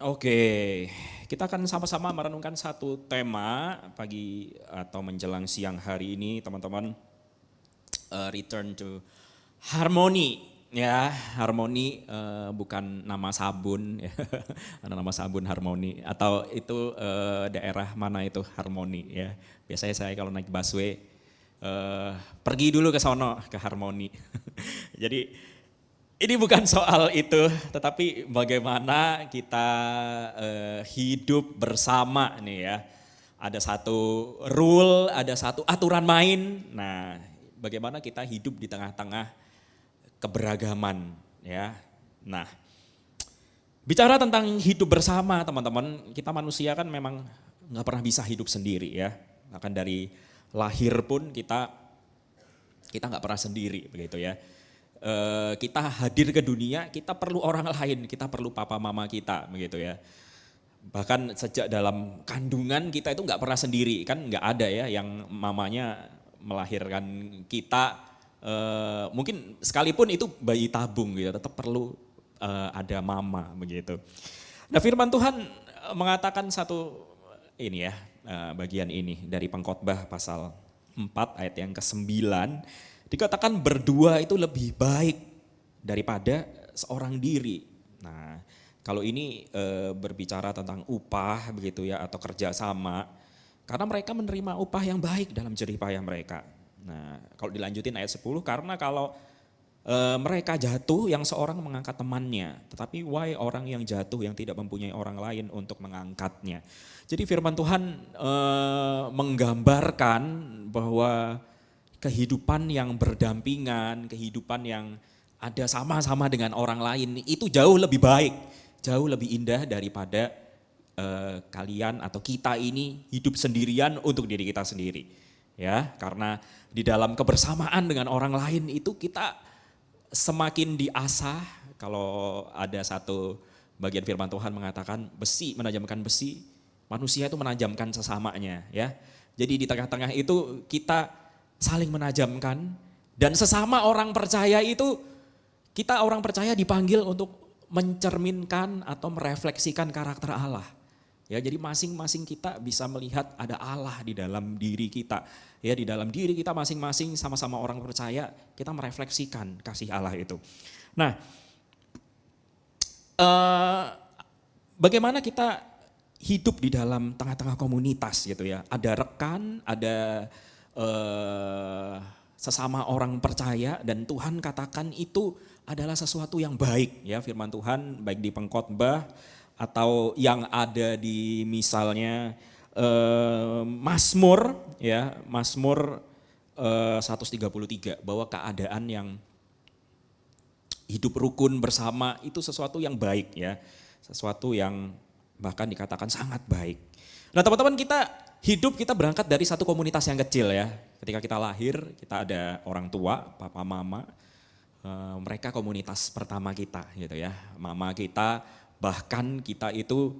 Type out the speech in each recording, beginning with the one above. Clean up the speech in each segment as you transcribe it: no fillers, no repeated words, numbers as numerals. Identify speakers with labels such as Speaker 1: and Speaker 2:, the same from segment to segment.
Speaker 1: Oke, kita akan sama-sama merenungkan satu tema pagi atau menjelang siang hari ini, teman-teman. Return to harmony, ya. Harmony bukan nama sabun, ya. Ada nama sabun harmoni atau itu daerah mana itu harmoni, ya. Biasanya saya kalau naik busway pergi dulu ke sono ke harmoni. Jadi ini bukan soal itu, tetapi bagaimana kita hidup bersama nih ya. Ada satu rule, ada satu aturan main. Nah, bagaimana kita hidup di tengah-tengah keberagaman ya. Nah, bicara tentang hidup bersama teman-teman, kita manusia kan memang nggak pernah bisa hidup sendiri ya. Bahkan dari lahir pun kita nggak pernah sendiri begitu ya. Kita hadir ke dunia, kita perlu orang lain, kita perlu papa mama kita begitu ya. Bahkan sejak dalam kandungan kita itu nggak pernah sendiri, kan nggak ada ya yang mamanya melahirkan kita, mungkin sekalipun itu bayi tabung gitu, tetap perlu ada mama begitu. Nah firman Tuhan mengatakan satu ini ya, bagian ini dari Pengkhotbah pasal 4 ayat yang ke-9. Dikatakan berdua itu lebih baik daripada seorang diri. Nah, kalau ini berbicara tentang upah begitu ya atau kerjasama, karena mereka menerima upah yang baik dalam jerih payah mereka. Nah, kalau dilanjutin ayat 10, karena kalau mereka jatuh yang seorang mengangkat temannya, tetapi why orang yang jatuh yang tidak mempunyai orang lain untuk mengangkatnya. Jadi firman Tuhan menggambarkan bahwa kehidupan yang berdampingan, kehidupan yang ada sama-sama dengan orang lain itu jauh lebih baik, jauh lebih indah daripada kalian atau kita ini hidup sendirian untuk diri kita sendiri. Ya, karena di dalam kebersamaan dengan orang lain itu kita semakin diasah. Kalau ada satu bagian firman Tuhan mengatakan besi menajamkan besi, manusia itu menajamkan sesamanya ya. Jadi di tengah-tengah itu kita saling menajamkan dan sesama orang percaya itu kita orang percaya dipanggil untuk mencerminkan atau merefleksikan karakter Allah. Ya, jadi masing-masing kita bisa melihat ada Allah di dalam diri kita. Ya, di dalam diri kita masing-masing sama-sama orang percaya kita merefleksikan kasih Allah itu. Nah, bagaimana kita hidup di dalam tengah-tengah komunitas gitu ya. Ada rekan, ada sesama orang percaya dan Tuhan katakan itu adalah sesuatu yang baik ya firman Tuhan baik di Pengkhotbah atau yang ada di misalnya Mazmur ya Mazmur 133 bahwa keadaan yang hidup rukun bersama itu sesuatu yang baik ya sesuatu yang bahkan dikatakan sangat baik. Nah teman-teman kita berangkat dari satu komunitas yang kecil ya. Ketika kita lahir, kita ada orang tua, papa, mama. Mereka komunitas pertama kita gitu ya. Mama kita, bahkan kita itu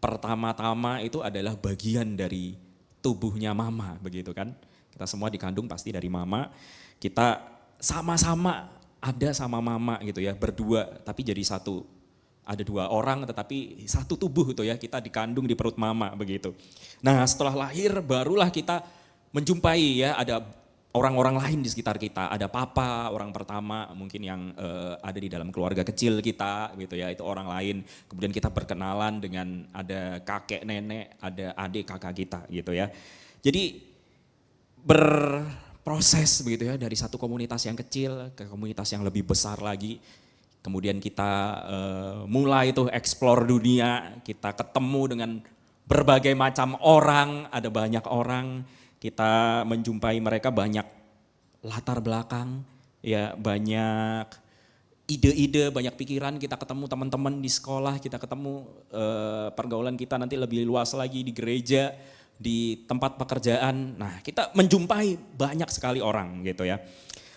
Speaker 1: pertama-tama itu adalah bagian dari tubuhnya mama begitu kan. Kita semua dikandung pasti dari mama. Kita sama-sama ada sama mama gitu ya, berdua tapi jadi satu. Ada dua orang tetapi satu tubuh gitu ya, kita dikandung di perut mama begitu. Nah setelah lahir barulah kita menjumpai ya ada orang-orang lain di sekitar kita. Ada papa orang pertama mungkin yang ada di dalam keluarga kecil kita gitu ya, itu orang lain. Kemudian kita berkenalan dengan ada kakek nenek, ada adik kakak kita gitu ya. Jadi berproses begitu ya dari satu komunitas yang kecil ke komunitas yang lebih besar lagi. Kemudian kita mulai tuh explore dunia, kita ketemu dengan berbagai macam orang, ada banyak orang, kita menjumpai mereka banyak latar belakang, ya banyak ide-ide, banyak pikiran, kita ketemu teman-teman di sekolah, kita ketemu pergaulan kita nanti lebih luas lagi di gereja, di tempat pekerjaan. Nah kita menjumpai banyak sekali orang gitu ya.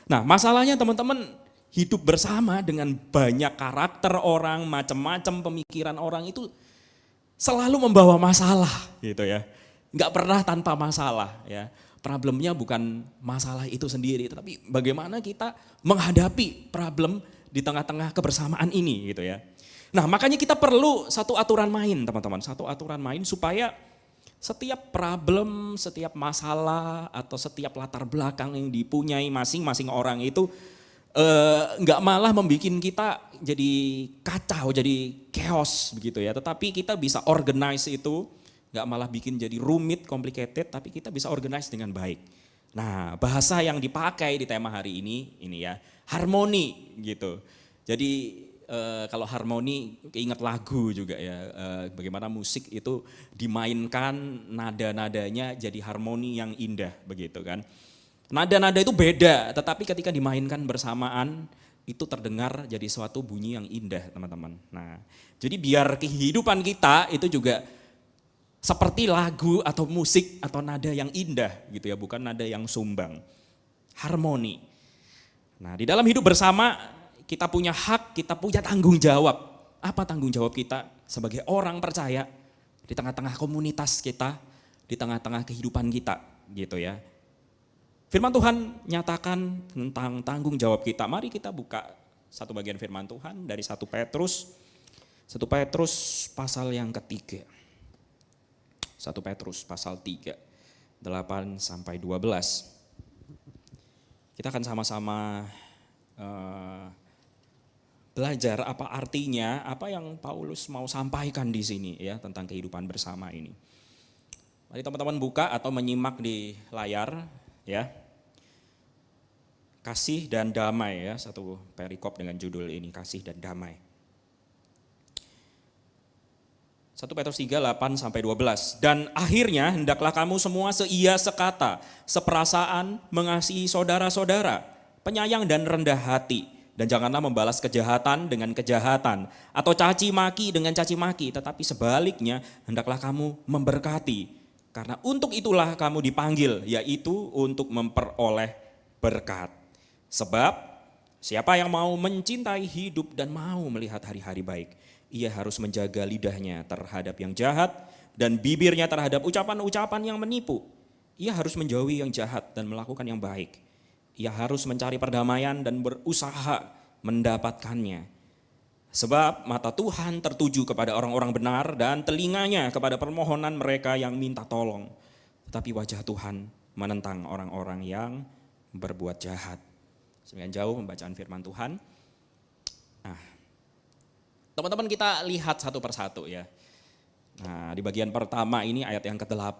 Speaker 1: Nah masalahnya teman-teman, hidup bersama dengan banyak karakter orang, macam-macam pemikiran orang itu selalu membawa masalah gitu ya. Enggak pernah tanpa masalah ya. Problemnya bukan masalah itu sendiri, tetapi bagaimana kita menghadapi problem di tengah-tengah kebersamaan ini gitu ya. Nah makanya kita perlu satu aturan main teman-teman, satu aturan main supaya setiap problem, setiap masalah atau setiap latar belakang yang dipunyai masing-masing orang itu nggak malah membuat kita jadi kacau, jadi chaos begitu ya. Tetapi kita bisa organize itu, nggak malah bikin jadi rumit, complicated, tapi kita bisa organize dengan baik. Nah bahasa yang dipakai di tema hari ini ya harmoni gitu. Jadi kalau harmoni ingat lagu juga ya, bagaimana musik itu dimainkan nada-nadanya jadi harmoni yang indah begitu kan. Nada-nada itu beda, tetapi ketika dimainkan bersamaan itu terdengar jadi suatu bunyi yang indah teman-teman. Nah jadi biar kehidupan kita itu juga seperti lagu atau musik atau nada yang indah gitu ya, bukan nada yang sumbang. Harmoni. Nah di dalam hidup bersama kita punya hak, kita punya tanggung jawab. Apa tanggung jawab kita sebagai orang percaya di tengah-tengah komunitas kita, di tengah-tengah kehidupan kita gitu ya. Firman Tuhan nyatakan tentang tanggung jawab kita. Mari kita buka satu bagian firman Tuhan dari 1 Petrus. 1 Petrus pasal yang ketiga. 1 Petrus pasal 3, 8 sampai 12. Kita akan sama-sama belajar apa artinya, apa yang Paulus mau sampaikan di sini ya tentang kehidupan bersama ini. Mari teman-teman buka atau menyimak di layar ya. Kasih dan damai ya, satu perikop dengan judul ini, kasih dan damai. 1 Petrus 3, 8 sampai 12. Dan akhirnya hendaklah kamu semua seia sekata, seperasaan, mengasihi saudara-saudara, penyayang dan rendah hati. Dan janganlah membalas kejahatan dengan kejahatan, atau caci maki dengan caci maki, tetapi sebaliknya hendaklah kamu memberkati. Karena untuk itulah kamu dipanggil, yaitu untuk memperoleh berkat. Sebab siapa yang mau mencintai hidup dan mau melihat hari-hari baik, ia harus menjaga lidahnya terhadap yang jahat dan bibirnya terhadap ucapan-ucapan yang menipu. Ia harus menjauhi yang jahat dan melakukan yang baik. Ia harus mencari perdamaian dan berusaha mendapatkannya. Sebab mata Tuhan tertuju kepada orang-orang benar dan telinganya kepada permohonan mereka yang minta tolong. Tetapi wajah Tuhan menentang orang-orang yang berbuat jahat. Semakin jauh pembacaan firman Tuhan. Nah, teman-teman kita lihat satu persatu ya. Nah di bagian pertama ini ayat yang ke-8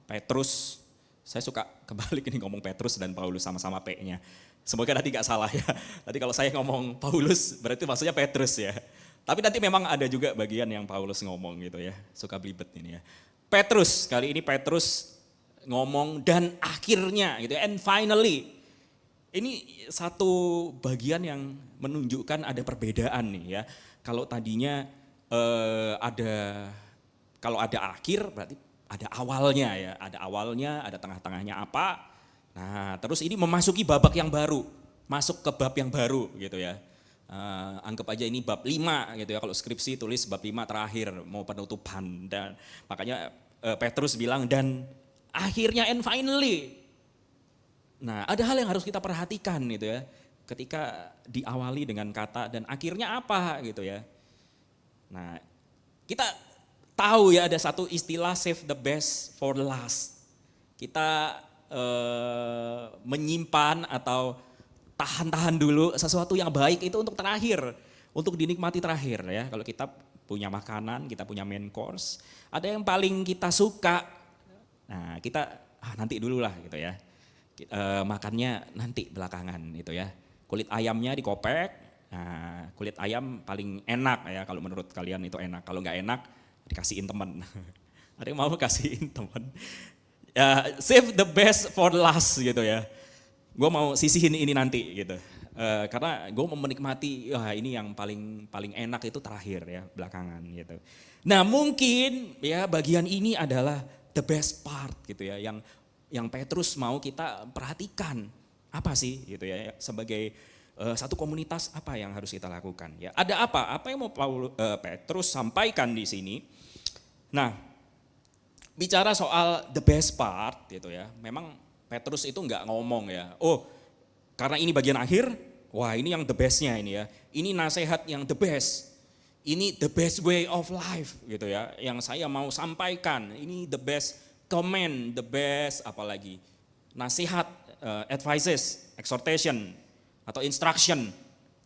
Speaker 1: Petrus, saya suka kebalik ini ngomong Petrus dan Paulus sama-sama P-nya. Semoga nanti gak salah ya. Tadi kalau saya ngomong Paulus berarti maksudnya Petrus ya. Tapi nanti memang ada juga bagian yang Paulus ngomong gitu ya. Suka belibet ini ya. Petrus, kali ini Petrus ngomong dan akhirnya gitu ya. And finally. Ini satu bagian yang menunjukkan ada perbedaan nih ya. Kalau tadinya kalau ada akhir berarti ada awalnya ya. Ada awalnya, ada tengah-tengahnya apa. Nah terus ini memasuki babak yang baru. Masuk ke bab yang baru gitu ya. Anggap aja ini bab 5 gitu ya. Kalau skripsi tulis bab 5 terakhir mau penutupan. Dan makanya Petrus bilang dan akhirnya and finally. Nah ada hal yang harus kita perhatikan gitu ya. Ketika diawali dengan kata dan akhirnya apa gitu ya. Nah kita tahu ya ada satu istilah save the best for the last. Kita menyimpan atau tahan-tahan dulu sesuatu yang baik itu untuk terakhir. Untuk dinikmati terakhir ya. Kalau kita punya makanan, kita punya main course. Ada yang paling kita suka. Nah kita nanti dulu lah gitu ya. Makannya nanti belakangan gitu ya. Kulit ayamnya dikopek, nah, kulit ayam paling enak ya kalau menurut kalian itu enak. Kalau nggak enak dikasihin teman. Ada yang mau kasihin teman. Save the best for last gitu ya. Gue mau sisihin ini nanti gitu. Karena gue mau menikmati ini yang paling enak itu terakhir ya belakangan gitu. Nah mungkin ya bagian ini adalah the best part gitu ya yang Petrus mau kita perhatikan apa sih gitu ya sebagai satu komunitas apa yang harus kita lakukan ya ada apa yang mau Petrus sampaikan di sini. Nah bicara soal the best part gitu ya memang Petrus itu nggak ngomong ya karena ini bagian akhir wah ini yang the bestnya ini ya ini nasihat yang the best ini the best way of life gitu ya, yang saya mau sampaikan, ini the best comment, the best apalagi nasihat, advices, exhortation atau instruction.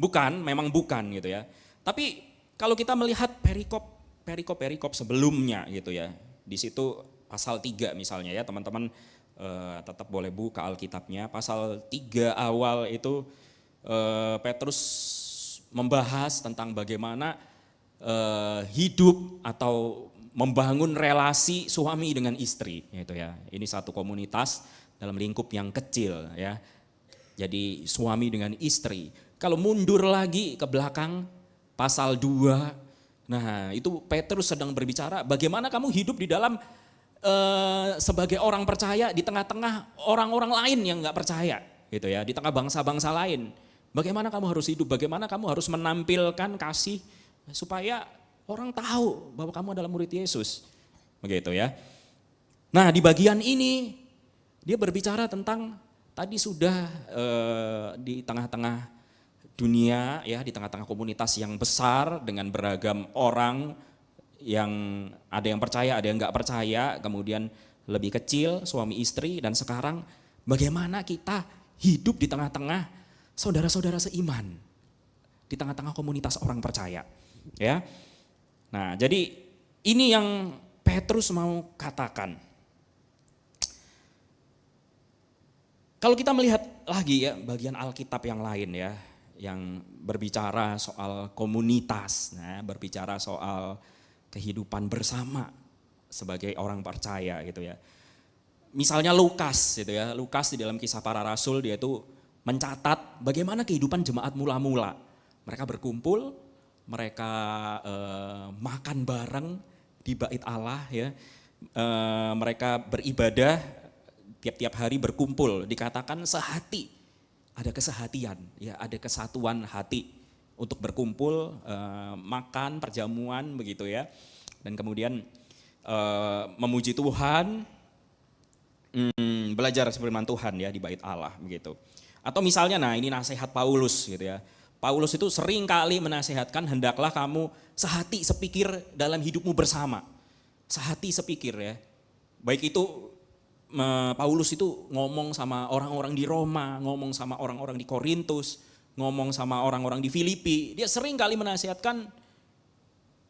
Speaker 1: Bukan, memang bukan gitu ya. Tapi kalau kita melihat perikop sebelumnya gitu ya, di situ pasal 3 misalnya ya teman-teman, tetap boleh buka Alkitabnya, pasal 3 awal itu Petrus membahas tentang bagaimana hidup atau membangun relasi suami dengan istri gitu ya. Ini satu komunitas dalam lingkup yang kecil ya. Jadi suami dengan istri. Kalau mundur lagi ke belakang pasal 2, nah itu Petrus sedang berbicara bagaimana kamu hidup di dalam sebagai orang percaya di tengah-tengah orang-orang lain yang nggak percaya gitu ya, di tengah bangsa-bangsa lain. Bagaimana kamu harus hidup, bagaimana kamu harus menampilkan kasih supaya orang tahu bahwa kamu adalah murid Yesus. Begitu ya. Nah, di bagian ini dia berbicara tentang tadi sudah di tengah-tengah dunia ya, di tengah-tengah komunitas yang besar dengan beragam orang yang ada yang percaya, ada yang nggak percaya, kemudian lebih kecil suami istri, dan sekarang bagaimana kita hidup di tengah-tengah saudara-saudara seiman, di tengah-tengah komunitas orang percaya, ya. Nah, jadi ini yang Petrus mau katakan. Kalau kita melihat lagi ya bagian Alkitab yang lain ya, yang berbicara soal komunitas, nah, berbicara soal kehidupan bersama sebagai orang percaya gitu ya. Misalnya Lukas gitu ya, Lukas di dalam Kisah Para Rasul dia itu mencatat bagaimana kehidupan jemaat mula-mula. Mereka berkumpul, mereka makan bareng di bait Allah ya, mereka beribadah tiap-tiap hari berkumpul, dikatakan sehati, ada kesehatian ya, ada kesatuan hati untuk berkumpul, makan, perjamuan begitu ya. Dan kemudian memuji Tuhan, belajar firman Tuhan ya di bait Allah begitu. Atau misalnya nah ini nasihat Paulus gitu ya. Paulus itu sering kali menasihatkan hendaklah kamu sehati sepikir dalam hidupmu bersama. Sehati sepikir ya. Baik itu Paulus itu ngomong sama orang-orang di Roma, ngomong sama orang-orang di Korintus, ngomong sama orang-orang di Filipi, dia sering kali menasihatkan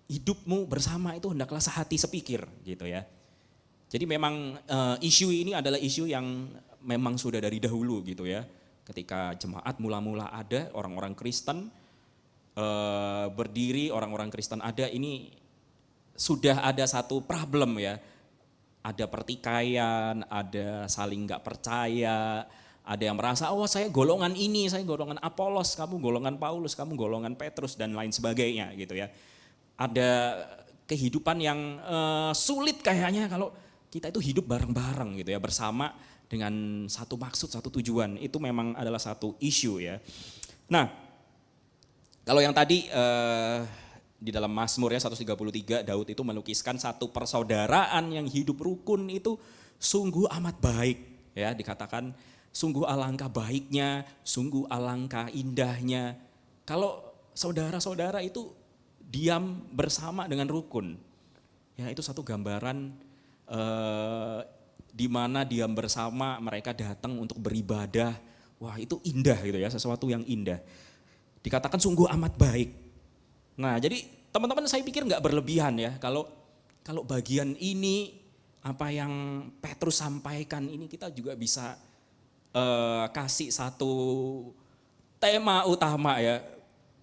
Speaker 1: hidupmu bersama itu hendaklah sehati sepikir gitu ya. Jadi memang isu ini adalah isu yang memang sudah dari dahulu gitu ya. Ketika jemaat mula-mula ada, orang-orang Kristen berdiri, orang-orang Kristen ada, ini sudah ada satu problem ya. Ada pertikaian, ada saling gak percaya, ada yang merasa, oh saya golongan ini, saya golongan Apolos, kamu golongan Paulus, kamu golongan Petrus, dan lain sebagainya gitu ya. Ada kehidupan yang sulit kayaknya kalau kita itu hidup bareng-bareng gitu ya, bersama dengan satu maksud, satu tujuan. Itu memang adalah satu isu ya. Nah, kalau yang tadi di dalam Mazmur ya 133, Daud itu melukiskan satu persaudaraan yang hidup rukun itu sungguh amat baik ya, dikatakan sungguh alangkah baiknya, sungguh alangkah indahnya. Kalau saudara-saudara itu diam bersama dengan rukun, ya itu satu gambaran di mana diam bersama mereka datang untuk beribadah. Wah itu indah gitu ya, sesuatu yang indah. Dikatakan sungguh amat baik. Nah jadi teman-teman saya pikir nggak berlebihan ya kalau bagian ini apa yang Petrus sampaikan ini kita juga bisa kasih satu tema utama ya,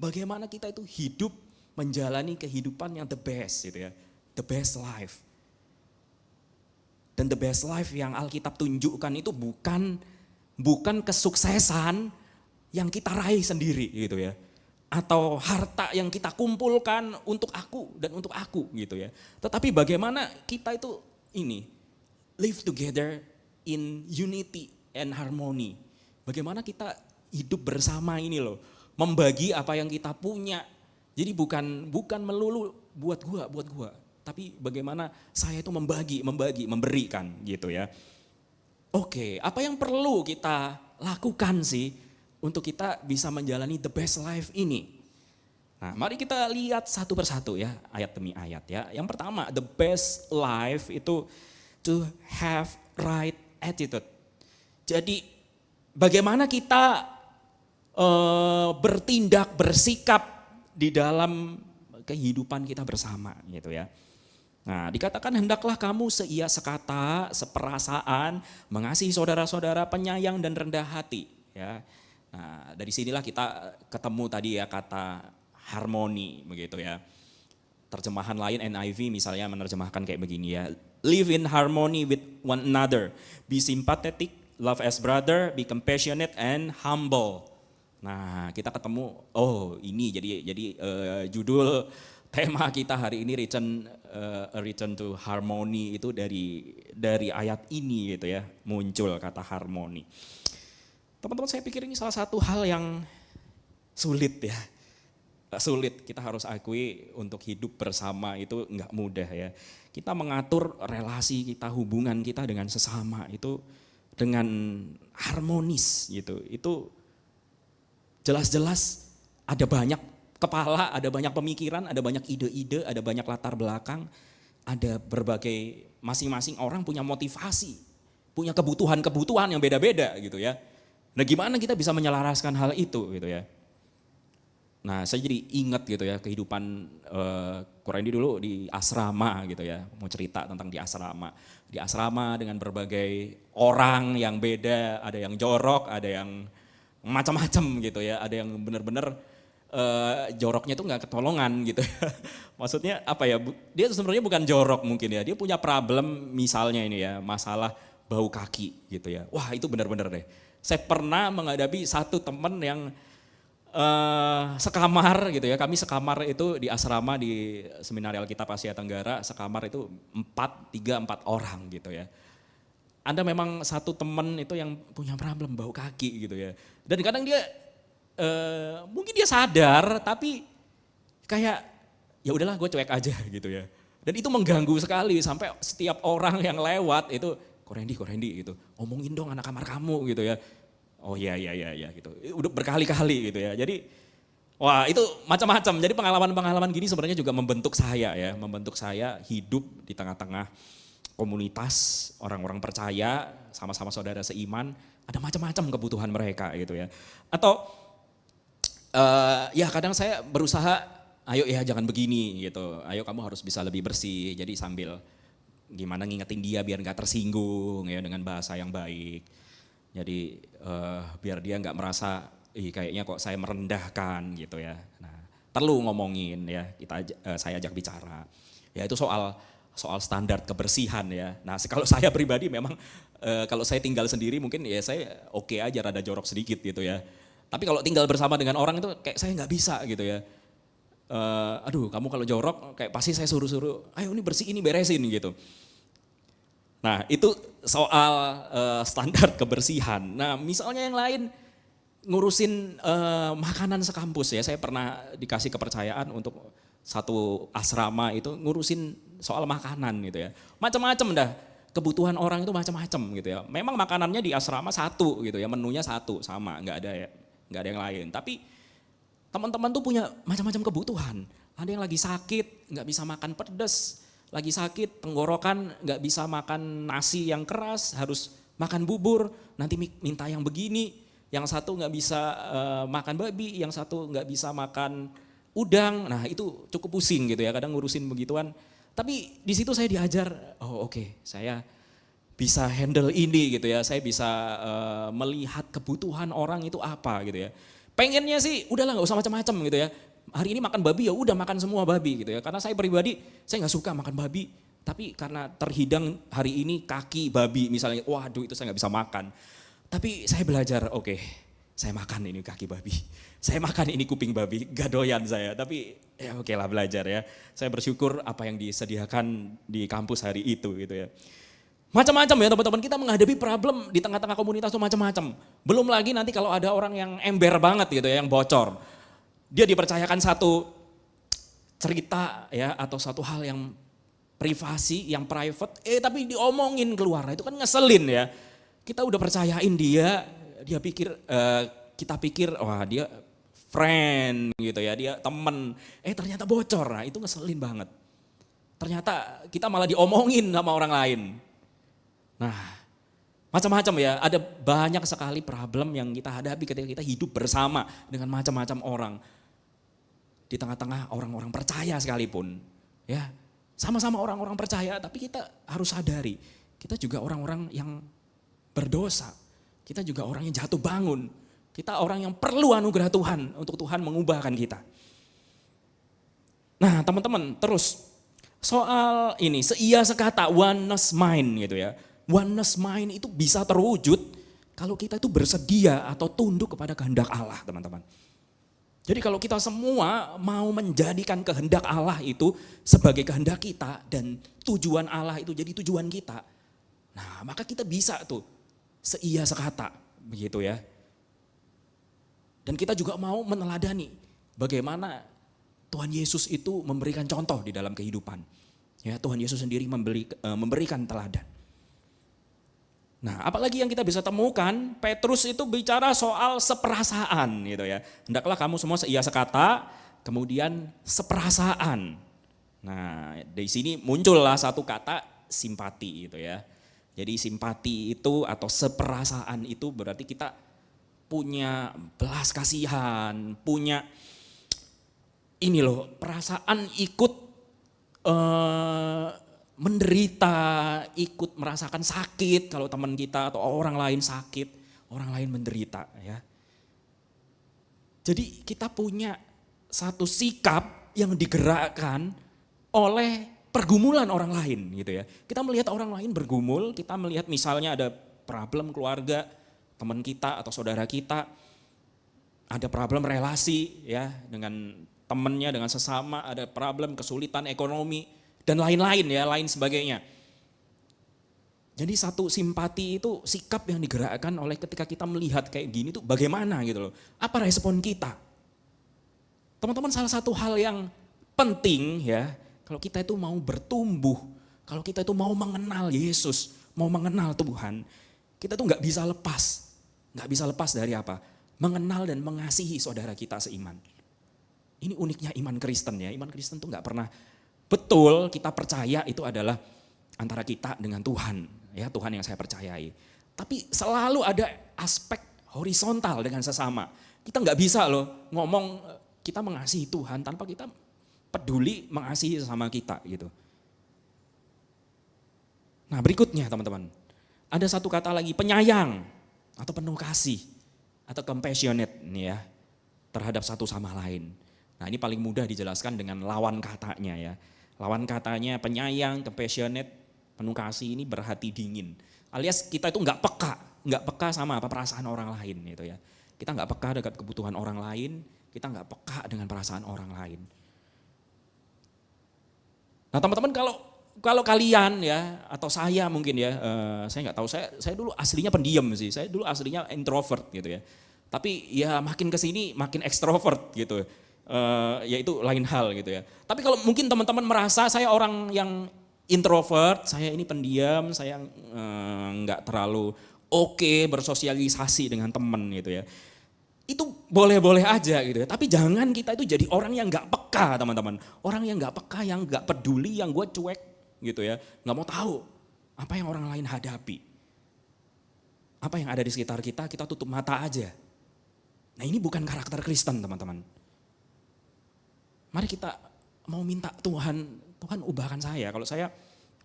Speaker 1: bagaimana kita itu hidup menjalani kehidupan yang the best gitu ya, the best life. Dan the best life yang Alkitab tunjukkan itu bukan kesuksesan yang kita raih sendiri gitu ya, atau harta yang kita kumpulkan untuk aku dan untuk aku gitu ya. Tetapi bagaimana kita itu ini live together in unity and harmony. Bagaimana kita hidup bersama ini loh, membagi apa yang kita punya. Jadi bukan melulu buat gua, tapi bagaimana saya itu membagi, memberikan gitu ya. Oke, apa yang perlu kita lakukan sih untuk kita bisa menjalani the best life ini? Nah, mari kita lihat satu persatu ya, ayat demi ayat ya. Yang pertama, the best life itu to have right attitude. Jadi bagaimana kita bertindak, bersikap di dalam kehidupan kita bersama gitu ya. Nah, dikatakan hendaklah kamu seia sekata, seperasaan, mengasihi saudara-saudara, penyayang dan rendah hati ya. Nah, dari sinilah kita ketemu tadi ya kata harmoni begitu ya. Terjemahan lain NIV misalnya menerjemahkan kayak begini ya. Live in harmony with one another. Be sympathetic, love as brother, be compassionate and humble. Nah, kita ketemu ini jadi judul tema kita hari ini return to harmony itu dari ayat ini gitu ya. Muncul kata harmoni. Teman-teman, saya pikir ini salah satu hal yang sulit ya. Sulit, kita harus akui untuk hidup bersama itu enggak mudah ya. Kita mengatur relasi kita, hubungan kita dengan sesama itu dengan harmonis gitu. Itu jelas-jelas ada banyak kepala, ada banyak pemikiran, ada banyak ide-ide, ada banyak latar belakang, ada berbagai masing-masing orang punya motivasi, punya kebutuhan-kebutuhan yang beda-beda gitu ya. Nah, gimana kita bisa menyelaraskan hal itu gitu ya. Nah, saya jadi ingat gitu ya kehidupan Korendi dulu di asrama gitu ya. Mau cerita tentang di asrama. Di asrama dengan berbagai orang yang beda, ada yang jorok, ada yang macam-macam gitu ya. Ada yang benar-benar joroknya itu nggak ketolongan gitu. Maksudnya apa ya? Dia sebenarnya bukan jorok mungkin ya. Dia punya problem misalnya ini ya, masalah bau kaki gitu ya. Wah, itu benar-benar deh. Saya pernah menghadapi satu teman yang sekamar gitu ya, kami sekamar itu di asrama di Seminari Alkitab Asia Tenggara, sekamar itu 4 orang gitu ya. Ada memang satu teman itu yang punya problem bau kaki gitu ya. Dan kadang dia mungkin dia sadar tapi kayak ya udahlah gue cuek aja gitu ya. Dan itu mengganggu sekali sampai setiap orang yang lewat itu Korendi gitu, ngomongin dong anak kamar kamu gitu ya. Oh iya gitu. Udah berkali-kali gitu ya. Jadi wah itu macam-macam. Jadi pengalaman-pengalaman gini sebenarnya juga membentuk saya ya. Membentuk saya hidup di tengah-tengah komunitas orang-orang percaya, sama-sama saudara seiman. Ada macam-macam kebutuhan mereka gitu ya. Atau ya kadang saya berusaha, ayo ya jangan begini gitu. Ayo kamu harus bisa lebih bersih. Jadi sambil gimana ngingetin dia biar gak tersinggung ya dengan bahasa yang baik. Jadi biar dia nggak merasa, kayaknya kok saya merendahkan gitu ya. Nah, perlu ngomongin ya, saya ajak bicara. Ya itu soal standar kebersihan ya. Nah kalau saya pribadi memang kalau saya tinggal sendiri mungkin ya saya oke aja rada jorok sedikit gitu ya. Tapi kalau tinggal bersama dengan orang itu kayak saya nggak bisa gitu ya. Aduh kamu kalau jorok kayak pasti saya suruh-suruh, ayo ini bersih ini beresin gitu. Nah itu soal standar kebersihan. Nah misalnya yang lain ngurusin makanan sekampus ya. Saya pernah dikasih kepercayaan untuk satu asrama itu ngurusin soal makanan gitu ya. Macam-macam dah, kebutuhan orang itu macam-macam gitu ya. Memang makanannya di asrama satu gitu ya, menunya satu sama, nggak ada yang lain. Tapi teman-teman tuh punya macam-macam kebutuhan. Ada yang lagi sakit, nggak bisa makan pedas. Lagi sakit, tenggorokan nggak bisa makan nasi yang keras, harus makan bubur, nanti minta yang begini, yang satu nggak bisa makan babi, yang satu nggak bisa makan udang, nah itu cukup pusing gitu ya, kadang ngurusin begituan. Tapi di situ saya diajar, oke, saya bisa handle ini gitu ya, saya bisa melihat kebutuhan orang itu apa gitu ya. Pengennya sih udahlah nggak usah macam-macam gitu ya. Hari ini makan babi ya udah makan semua babi gitu ya. Karena saya pribadi saya nggak suka makan babi, tapi karena terhidang hari ini kaki babi misalnya, waduh itu saya nggak bisa makan. Tapi saya belajar, oke, saya makan ini kaki babi, saya makan ini kuping babi, gak doyan saya. Tapi ya oke lah belajar ya. Saya bersyukur apa yang disediakan di kampus hari itu gitu ya. Macam-macam ya teman-teman, kita menghadapi problem di tengah-tengah komunitas itu macam-macam. Belum lagi nanti kalau ada orang yang ember banget gitu ya, yang bocor. Dia dipercayakan satu cerita ya atau satu hal yang privasi, yang private, tapi diomongin keluar, itu kan ngeselin ya. Kita udah percayain dia pikir, kita pikir wah dia friend gitu ya, dia temen, ternyata bocor, nah itu ngeselin banget. Ternyata kita malah diomongin sama orang lain. Nah, macam-macam ya, ada banyak sekali problem yang kita hadapi ketika kita hidup bersama dengan macam-macam orang. Di tengah-tengah orang-orang percaya sekalipun, ya sama-sama orang-orang percaya, tapi kita harus sadari, kita juga orang-orang yang berdosa. Kita juga orang yang jatuh bangun. Kita orang yang perlu anugerah Tuhan untuk Tuhan mengubahkan kita. Nah teman-teman, terus soal ini, seia sekata, oneness mind gitu ya. Oneness mind itu bisa terwujud kalau kita itu bersedia atau tunduk kepada kehendak Allah, teman-teman. Jadi kalau kita semua mau menjadikan kehendak Allah itu sebagai kehendak kita dan tujuan Allah itu jadi tujuan kita, nah maka kita bisa tuh seia sekata begitu ya. Dan kita juga mau meneladani bagaimana Tuhan Yesus itu memberikan contoh di dalam kehidupan. Ya, Tuhan Yesus sendiri memberikan teladan. Nah, apalagi yang kita bisa temukan, Petrus itu bicara soal seperasaan gitu ya. Hendaklah kamu semua seia sekata, kemudian seperasaan. Nah, dari sini muncullah satu kata simpati gitu ya. Jadi simpati itu atau seperasaan itu berarti kita punya belas kasihan, punya ini loh, perasaan ikut menderita, ikut merasakan sakit kalau teman kita atau orang lain sakit, orang lain menderita ya. Jadi kita punya satu sikap yang digerakkan oleh pergumulan orang lain gitu ya. Kita melihat orang lain bergumul, kita melihat misalnya ada problem keluarga, teman kita atau saudara kita, ada problem relasi ya dengan temannya, dengan sesama, ada problem kesulitan ekonomi, dan lain-lain ya, lain sebagainya. Jadi satu simpati itu sikap yang digerakkan oleh ketika kita melihat kayak gini tuh bagaimana gitu loh. Apa respon kita? Teman-teman, salah satu hal yang penting ya, kalau kita itu mau bertumbuh, kalau kita itu mau mengenal Yesus, mau mengenal Tuhan, kita tuh gak bisa lepas. Gak bisa lepas dari apa? Mengenal dan mengasihi saudara kita seiman. Ini uniknya iman Kristen ya, iman Kristen tuh gak pernah betul kita percaya itu adalah antara kita dengan Tuhan, ya Tuhan yang saya percayai. Tapi selalu ada aspek horizontal dengan sesama. Kita nggak bisa loh ngomong kita mengasihi Tuhan tanpa kita peduli mengasihi sesama kita gitu. Nah berikutnya teman-teman, ada satu kata lagi, penyayang atau penuh kasih atau compassionate nih ya terhadap satu sama lain. Nah ini paling mudah dijelaskan dengan lawan katanya ya. Lawan katanya penyayang, compassionate, penuh kasih ini berhati dingin. Alias kita itu nggak peka sama apa perasaan orang lain gitu ya. Kita nggak peka dengan kebutuhan orang lain, kita nggak peka dengan perasaan orang lain. Nah teman-teman, kalau kalian ya atau saya mungkin ya, saya nggak tahu, saya dulu aslinya pendiam sih, saya dulu aslinya introvert gitu ya. Tapi ya makin kesini makin ekstrovert gitu. Ya itu lain hal gitu ya. Tapi kalau mungkin teman-teman merasa saya orang yang introvert, saya ini pendiam, saya nggak terlalu oke bersosialisasi dengan teman gitu ya. Itu boleh-boleh aja gitu ya. Tapi jangan kita itu jadi orang yang nggak peka teman-teman. Orang yang nggak peka, yang nggak peduli, yang gue cuek gitu ya. Nggak mau tahu apa yang orang lain hadapi. Apa yang ada di sekitar kita, kita tutup mata aja. Nah ini bukan karakter Kristen teman-teman. Mari kita mau minta Tuhan ubahkan saya. Kalau saya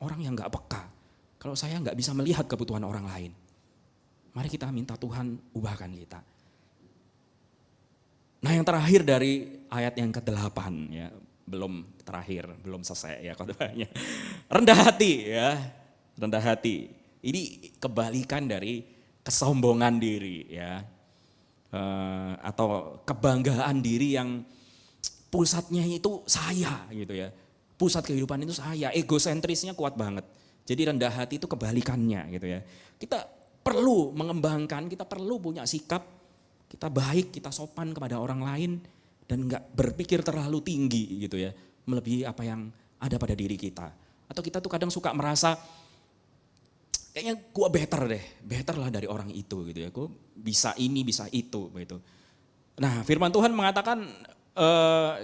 Speaker 1: orang yang gak peka, kalau saya gak bisa melihat kebutuhan orang lain, mari kita minta Tuhan ubahkan kita. Nah yang terakhir dari ayat yang ke-8 ya, belum terakhir, belum selesai ya khotbahnya. Rendah hati ya, rendah hati. Ini kebalikan dari kesombongan diri ya, atau kebanggaan diri yang pusatnya itu saya gitu ya. Pusat kehidupan itu saya, egosentrisnya kuat banget. Jadi rendah hati itu kebalikannya gitu ya. Kita perlu mengembangkan, kita perlu punya sikap, kita baik, kita sopan kepada orang lain dan enggak berpikir terlalu tinggi gitu ya. Melebihi apa yang ada pada diri kita. Atau kita tuh kadang suka merasa kayaknya gue better lah dari orang itu gitu ya. Gue bisa ini, bisa itu gitu. Nah, firman Tuhan mengatakan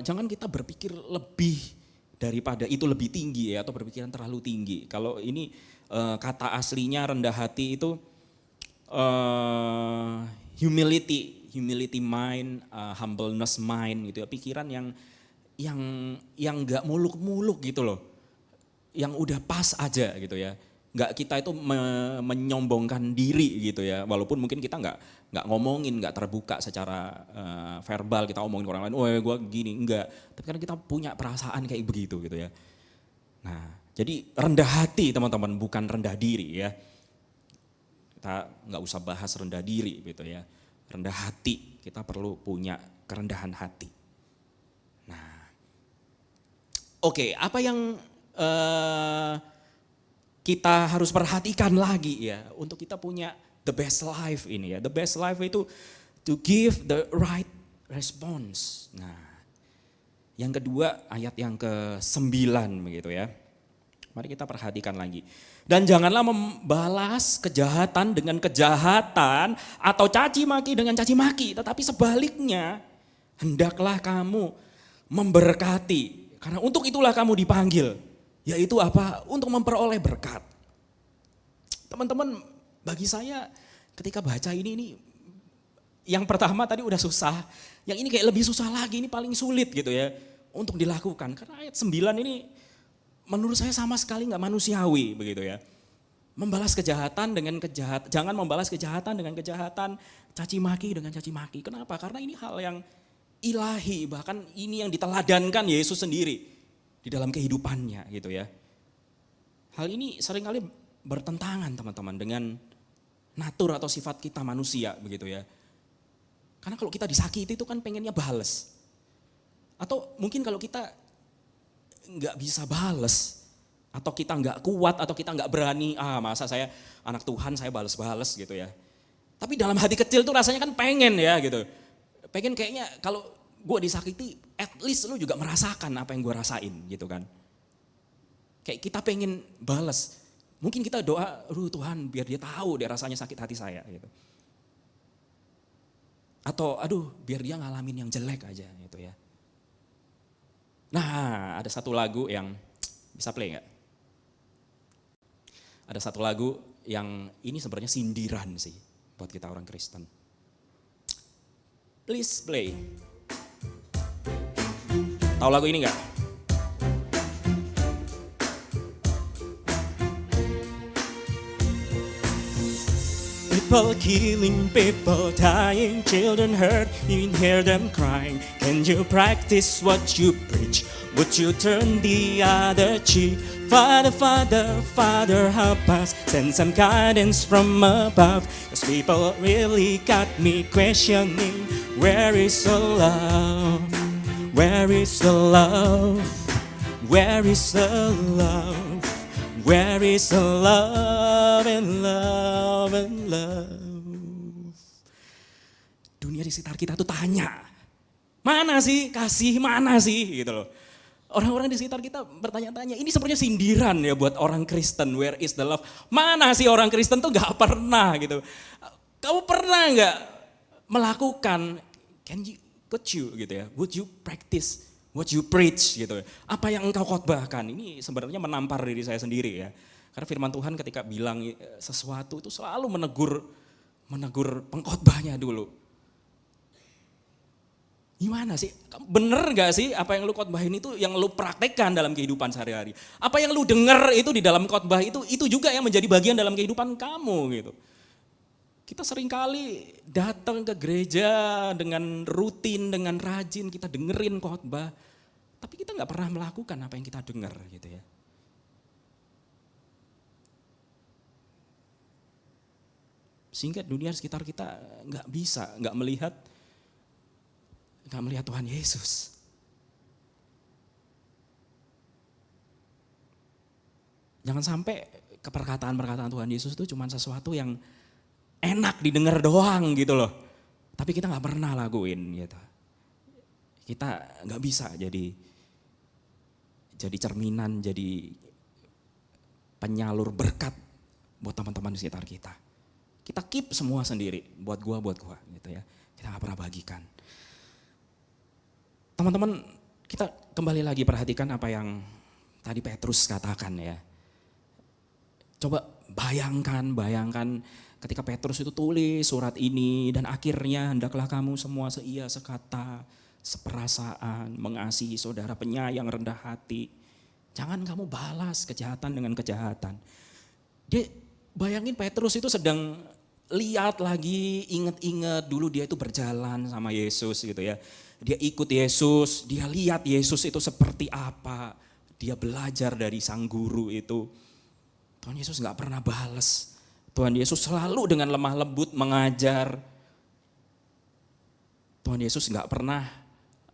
Speaker 1: jangan kita berpikir lebih daripada itu lebih tinggi ya, atau berpikiran terlalu tinggi. Kalau ini kata aslinya rendah hati itu humility mind, humbleness mind gitu ya, pikiran yang nggak muluk-muluk gitu loh, yang udah pas aja gitu ya. Nggak kita itu menyombongkan diri gitu ya, walaupun mungkin kita nggak ngomongin, nggak terbuka secara verbal, kita ngomongin ke orang lain, oh gue gini, enggak. Tapi kan kita punya perasaan kayak begitu gitu ya. Nah, jadi rendah hati teman-teman, bukan rendah diri ya. Kita nggak usah bahas rendah diri gitu ya. Rendah hati, kita perlu punya kerendahan hati. Nah, oke, apa yang kita harus perhatikan lagi ya untuk kita punya the best life ini ya. The best life itu to give the right response. Nah, yang kedua ayat yang ke-9 begitu ya. Mari kita perhatikan lagi. Dan janganlah membalas kejahatan dengan kejahatan atau caci maki dengan caci maki, tetapi sebaliknya hendaklah kamu memberkati. Karena untuk itulah kamu dipanggil, yaitu apa? Untuk memperoleh berkat. Teman-teman, bagi saya ketika baca ini yang pertama tadi udah susah, yang ini kayak lebih susah lagi, ini paling sulit gitu ya untuk dilakukan. Karena ayat 9 ini menurut saya sama sekali nggak manusiawi begitu ya. Membalas kejahatan dengan kejahatan, jangan membalas kejahatan dengan kejahatan, caci maki dengan caci maki. Kenapa? Karena ini hal yang ilahi, bahkan ini yang diteladankan Yesus sendiri di dalam kehidupannya gitu ya. Hal ini seringkali bertentangan teman-teman dengan natur atau sifat kita manusia begitu ya. Karena kalau kita disakiti itu kan pengennya bales. Atau mungkin kalau kita nggak bisa bales, atau kita nggak kuat, atau kita nggak berani, masa saya anak Tuhan saya bales-bales gitu ya. Tapi dalam hati kecil tuh rasanya kan pengen ya gitu. Pengen kayaknya kalau gue disakiti, at least lu juga merasakan apa yang gue rasain gitu kan. Kayak kita pengen bales. Mungkin kita doa, Tuhan biar dia tahu deh rasanya sakit hati saya gitu. Atau biar dia ngalamin yang jelek aja gitu ya. Nah, ada satu lagu yang bisa play nggak? Ada satu lagu yang ini sebenarnya sindiran sih buat kita orang Kristen. Please play. Tahu lagu ini nggak? People killing, people dying, children hurt, you hear them crying. Can you practice what you preach? Would you turn the other cheek? Father, Father, Father, help us. Send some guidance from above. Cause people really got me questioning. Where is the love? Where is the love? Where is the love? Where is the love and love and love? Dunia di sekitar kita tuh tanya, mana sih kasih, mana sih gitu loh. Orang-orang di sekitar kita bertanya-tanya, ini sebenarnya sindiran ya buat orang Kristen, where is the love? Mana sih orang Kristen tuh gak pernah gitu. Kamu pernah gak melakukan, could you gitu ya, would you practice what you preach gitu. Apa yang engkau khotbahkan, ini sebenarnya menampar diri saya sendiri ya. Karena firman Tuhan ketika bilang sesuatu itu selalu menegur pengkhotbahnya dulu. Gimana sih, bener gak sih apa yang lu khotbahin itu yang lu praktekkan dalam kehidupan sehari-hari. Apa yang lu denger itu di dalam khotbah itu juga yang menjadi bagian dalam kehidupan kamu gitu. Kita seringkali datang ke gereja dengan rutin, dengan rajin, kita dengerin khotbah. Tapi kita gak pernah melakukan apa yang kita dengar gitu ya. Sehingga dunia sekitar kita gak melihat Tuhan Yesus. Jangan sampai perkataan-perkataan Tuhan Yesus itu cuma sesuatu yang enak didengar doang gitu loh. Tapi kita gak pernah lakuin gitu. Kita gak bisa jadi cerminan, jadi penyalur berkat buat teman-teman di sekitar kita. Kita keep semua sendiri, buat gua gitu ya. Kita gak pernah bagikan. Teman-teman, kita kembali lagi perhatikan apa yang tadi Petrus katakan ya. Coba bayangkan ketika Petrus itu tulis surat ini dan akhirnya hendaklah kamu semua seia, sekata, seperasaan, mengasihi saudara, penyayang, rendah hati. Jangan kamu balas kejahatan dengan kejahatan. Dia bayangin Petrus itu sedang lihat lagi, ingat-ingat dulu dia itu berjalan sama Yesus gitu ya. Dia ikut Yesus, dia lihat Yesus itu seperti apa. Dia belajar dari sang guru itu. Tuhan Yesus gak pernah balas. Tuhan Yesus selalu dengan lemah lembut mengajar. Tuhan Yesus gak pernah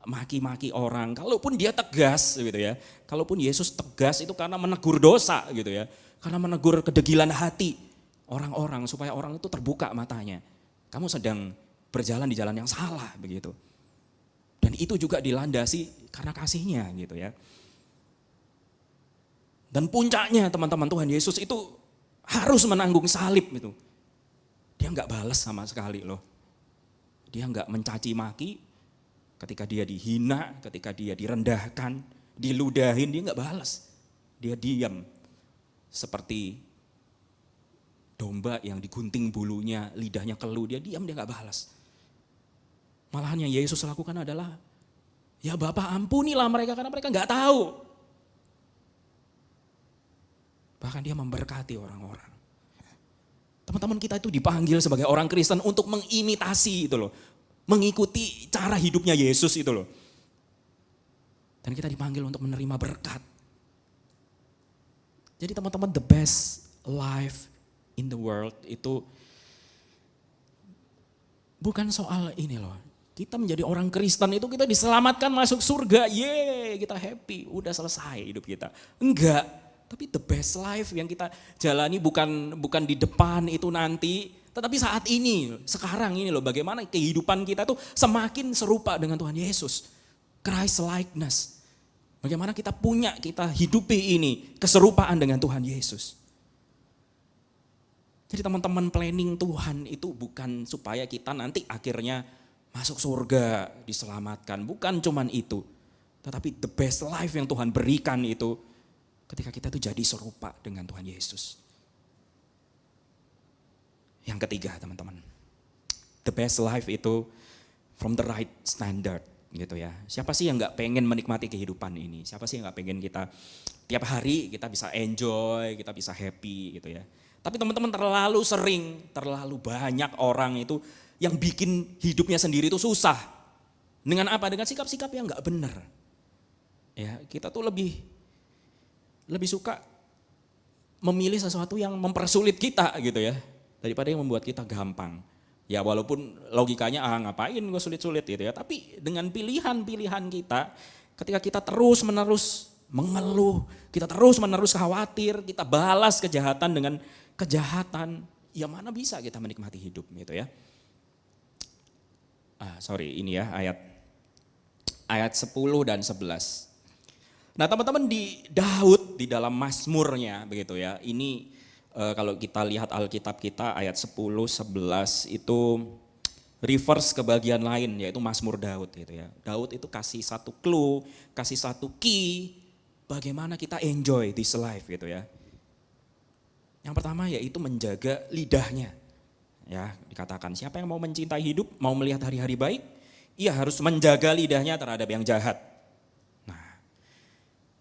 Speaker 1: maki-maki orang. Kalaupun dia tegas gitu ya. Kalaupun Yesus tegas itu karena menegur dosa gitu ya. Karena menegur kedegilan hati orang-orang supaya orang itu terbuka matanya. Kamu sedang berjalan di jalan yang salah begitu. Dan itu juga dilandasi karena kasihnya gitu ya. Dan puncaknya teman-teman, Tuhan Yesus itu harus menanggung salib itu. Dia enggak balas sama sekali loh. Dia enggak mencaci maki ketika dia dihina, ketika dia direndahkan, diludahin, dia enggak balas. Dia diam seperti domba yang digunting bulunya, lidahnya keluh, dia diam, dia enggak balas. Malahan yang Yesus lakukan adalah, ya Bapa ampunilah mereka karena mereka enggak tahu. Bahkan dia memberkati orang-orang. Teman-teman kita itu dipanggil sebagai orang Kristen untuk mengimitasi itu loh. Mengikuti cara hidupnya Yesus itu loh. Dan kita dipanggil untuk menerima berkat. Jadi teman-teman, the best life in the world itu bukan soal ini loh. Kita menjadi orang Kristen itu kita diselamatkan masuk surga. Yeay, kita happy, udah selesai hidup kita. Enggak, tapi the best life yang kita jalani bukan di depan itu nanti, tetapi saat ini, sekarang ini loh, bagaimana kehidupan kita tuh semakin serupa dengan Tuhan Yesus. Christ likeness. Bagaimana kita hidupi ini keserupaan dengan Tuhan Yesus. Jadi teman-teman, planning Tuhan itu bukan supaya kita nanti akhirnya masuk surga, diselamatkan. Bukan cuman itu. Tetapi the best life yang Tuhan berikan itu ketika kita tuh jadi serupa dengan Tuhan Yesus. Yang ketiga teman-teman, the best life itu from the right standard gitu ya. Siapa sih yang gak pengen menikmati kehidupan ini? Siapa sih yang gak pengen kita tiap hari kita bisa enjoy, kita bisa happy gitu ya. Tapi teman-teman, terlalu banyak orang itu yang bikin hidupnya sendiri itu susah. Dengan apa? Dengan sikap-sikap yang gak benar. Ya, kita tuh lebih suka memilih sesuatu yang mempersulit kita gitu ya, daripada yang membuat kita gampang. Ya walaupun logikanya ngapain gue sulit-sulit gitu ya, tapi dengan pilihan-pilihan kita, ketika kita terus-menerus mengeluh, kita terus-menerus khawatir, kita balas kejahatan dengan kejahatan, ya mana bisa kita menikmati hidup gitu ya. Ini ya ayat 10 dan 11. Nah teman-teman, di Daud di dalam Mazmurnya begitu ya, ini kalau kita lihat Alkitab kita ayat 10, 11 itu reverse ke bagian lain, yaitu Mazmur Daud gitu ya. Daud itu kasih satu clue, kasih satu key bagaimana kita enjoy this life gitu ya. Yang pertama yaitu menjaga lidahnya. Ya, dikatakan siapa yang mau mencintai hidup, mau melihat hari-hari baik, ia harus menjaga lidahnya terhadap yang jahat. Nah,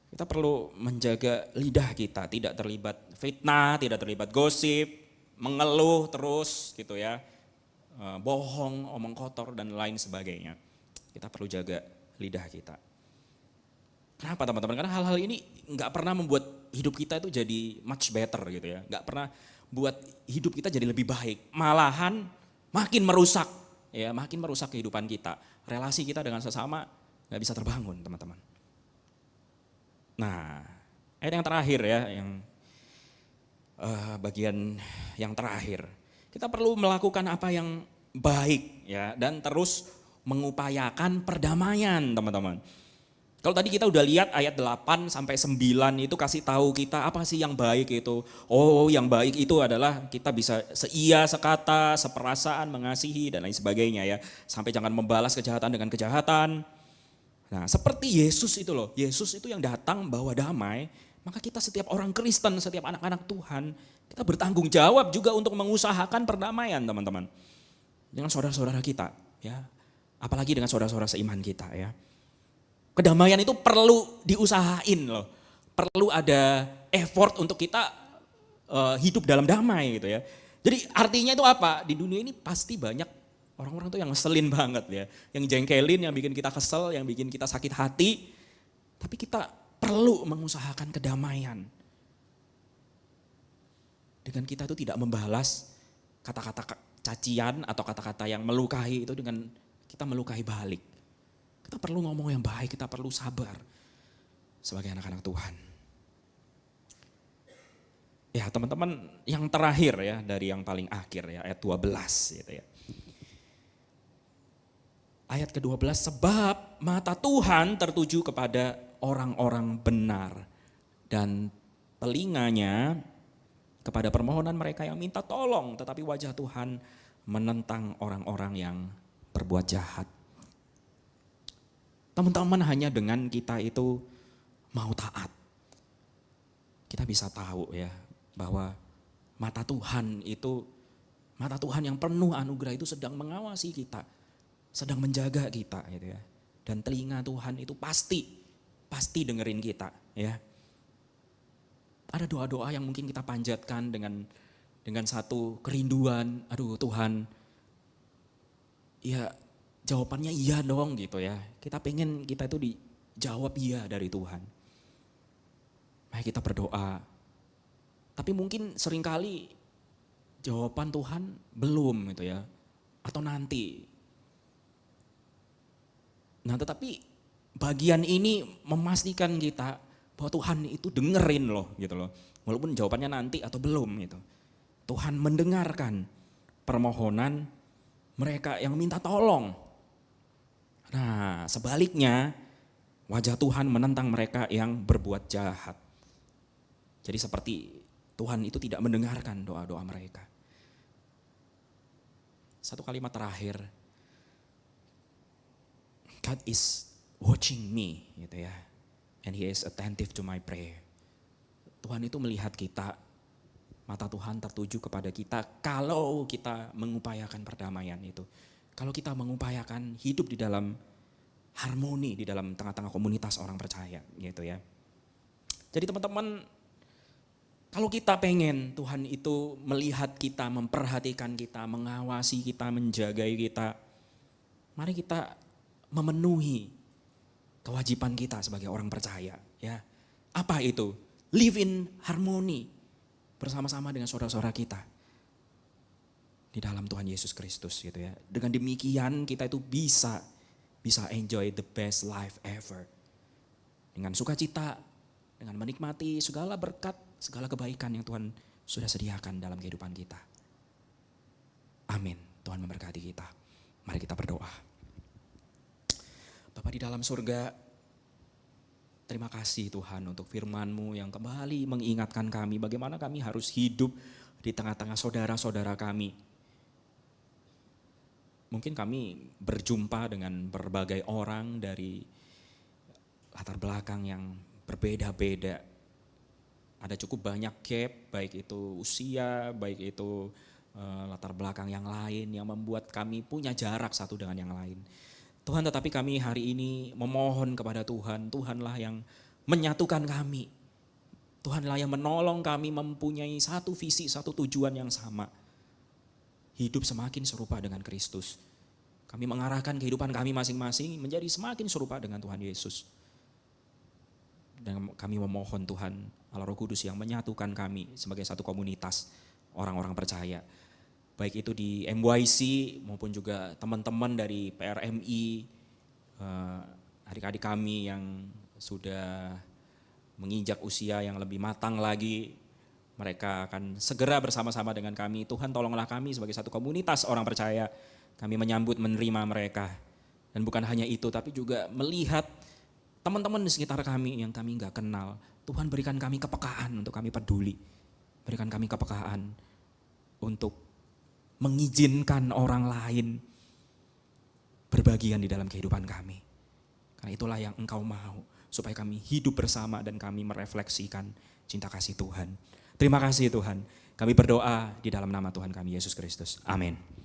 Speaker 1: kita perlu menjaga lidah kita, tidak terlibat fitnah, tidak terlibat gosip, mengeluh terus gitu ya, bohong, omong kotor dan lain sebagainya. Kita perlu jaga lidah kita. Kenapa teman-teman? Karena hal-hal ini nggak pernah membuat hidup kita itu jadi much better gitu ya, nggak pernah buat hidup kita jadi lebih baik, malahan makin merusak ya, makin merusak kehidupan kita, relasi kita dengan sesama nggak bisa terbangun teman-teman. Nah, ayat yang terakhir ya, yang bagian yang terakhir, kita perlu melakukan apa yang baik ya, dan terus mengupayakan perdamaian teman-teman. Kalau tadi kita udah lihat ayat 8 sampai 9 itu kasih tahu kita apa sih yang baik itu. Oh, yang baik itu adalah kita bisa seia, sekata, seperasaan, mengasihi dan lain sebagainya ya. Sampai jangan membalas kejahatan dengan kejahatan. Nah, seperti Yesus itu loh. Yesus itu yang datang bawa damai, maka kita setiap orang Kristen, setiap anak-anak Tuhan, kita bertanggung jawab juga untuk mengusahakan perdamaian, teman-teman. Dengan saudara-saudara kita, ya. Apalagi dengan saudara-saudara seiman kita, ya. Kedamaian itu perlu diusahain loh. Perlu ada effort untuk kita hidup dalam damai gitu ya. Jadi artinya itu apa? Di dunia ini pasti banyak orang-orang tuh yang ngeselin banget ya. Yang jengkelin, yang bikin kita kesel, yang bikin kita sakit hati. Tapi kita perlu mengusahakan kedamaian. Dengan kita itu tidak membalas kata-kata cacian atau kata-kata yang melukai itu dengan kita melukai balik. Kita perlu ngomong yang baik, kita perlu sabar sebagai anak-anak Tuhan. Ya teman-teman, yang terakhir ya dari yang paling akhir ya ayat 12 gitu ya. Ayat ke-12, sebab mata Tuhan tertuju kepada orang-orang benar dan telinganya kepada permohonan mereka yang minta tolong, tetapi wajah Tuhan menentang orang-orang yang berbuat jahat. Teman-teman, hanya dengan kita itu mau taat, kita bisa tahu ya bahwa mata Tuhan itu, mata Tuhan yang penuh anugerah itu sedang mengawasi kita, sedang menjaga kita gitu ya. Dan telinga Tuhan itu pasti dengerin kita ya. Ada doa-doa yang mungkin kita panjatkan dengan satu kerinduan, aduh Tuhan, ya jawabannya iya dong gitu ya. Kita pengen kita itu dijawab iya dari Tuhan. Mari kita berdoa. Tapi mungkin seringkali jawaban Tuhan belum gitu ya. Atau nanti. Nah tetapi bagian ini memastikan kita bahwa Tuhan itu dengerin loh gitu loh. Walaupun jawabannya nanti atau belum gitu. Tuhan mendengarkan permohonan mereka yang minta tolong. Nah sebaliknya wajah Tuhan menentang mereka yang berbuat jahat. Jadi seperti Tuhan itu tidak mendengarkan doa-doa mereka. Satu kalimat terakhir, God is watching me gitu ya. And He is attentive to my prayer. Tuhan itu melihat kita, mata Tuhan tertuju kepada kita kalau kita mengupayakan perdamaian itu. Kalau kita mengupayakan hidup di dalam harmoni, di dalam tengah-tengah komunitas orang percaya gitu ya. Jadi teman-teman, kalau kita pengen Tuhan itu melihat kita, memperhatikan kita, mengawasi kita, menjagai kita, mari kita memenuhi kewajiban kita sebagai orang percaya ya. Apa itu? Live in harmony bersama-sama dengan saudara-saudara kita di dalam Tuhan Yesus Kristus gitu ya. Dengan demikian kita itu bisa enjoy the best life ever. Dengan sukacita, dengan menikmati segala berkat, segala kebaikan yang Tuhan sudah sediakan dalam kehidupan kita. Amin. Tuhan memberkati kita. Mari kita berdoa. Bapa di dalam surga, terima kasih Tuhan untuk firman-Mu yang kembali mengingatkan kami bagaimana kami harus hidup di tengah-tengah saudara-saudara kami. Mungkin kami berjumpa dengan berbagai orang dari latar belakang yang berbeda-beda. Ada cukup banyak gap, baik itu usia, baik itu latar belakang yang lain yang membuat kami punya jarak satu dengan yang lain. Tuhan, tetapi kami hari ini memohon kepada Tuhan, Tuhanlah yang menyatukan kami. Tuhanlah yang menolong kami mempunyai satu visi, satu tujuan yang sama. Hidup semakin serupa dengan Kristus. Kami mengarahkan kehidupan kami masing-masing menjadi semakin serupa dengan Tuhan Yesus. Dan kami memohon Tuhan Allah Roh Kudus yang menyatukan kami sebagai satu komunitas orang-orang percaya. Baik itu di MYC maupun juga teman-teman dari PRMI, adik-adik kami yang sudah menginjak usia yang lebih matang lagi. Mereka akan segera bersama-sama dengan kami. Tuhan tolonglah kami sebagai satu komunitas orang percaya. Kami menyambut, menerima mereka. Dan bukan hanya itu, tapi juga melihat teman-teman di sekitar kami yang kami nggak kenal, Tuhan berikan kami kepekaan untuk kami peduli. Berikan kami kepekaan untuk mengizinkan orang lain berbagian di dalam kehidupan kami. Karena itulah yang Engkau mau, supaya kami hidup bersama dan kami merefleksikan cinta kasih Tuhan. Terima kasih Tuhan. Kami berdoa di dalam nama Tuhan kami Yesus Kristus. Amin.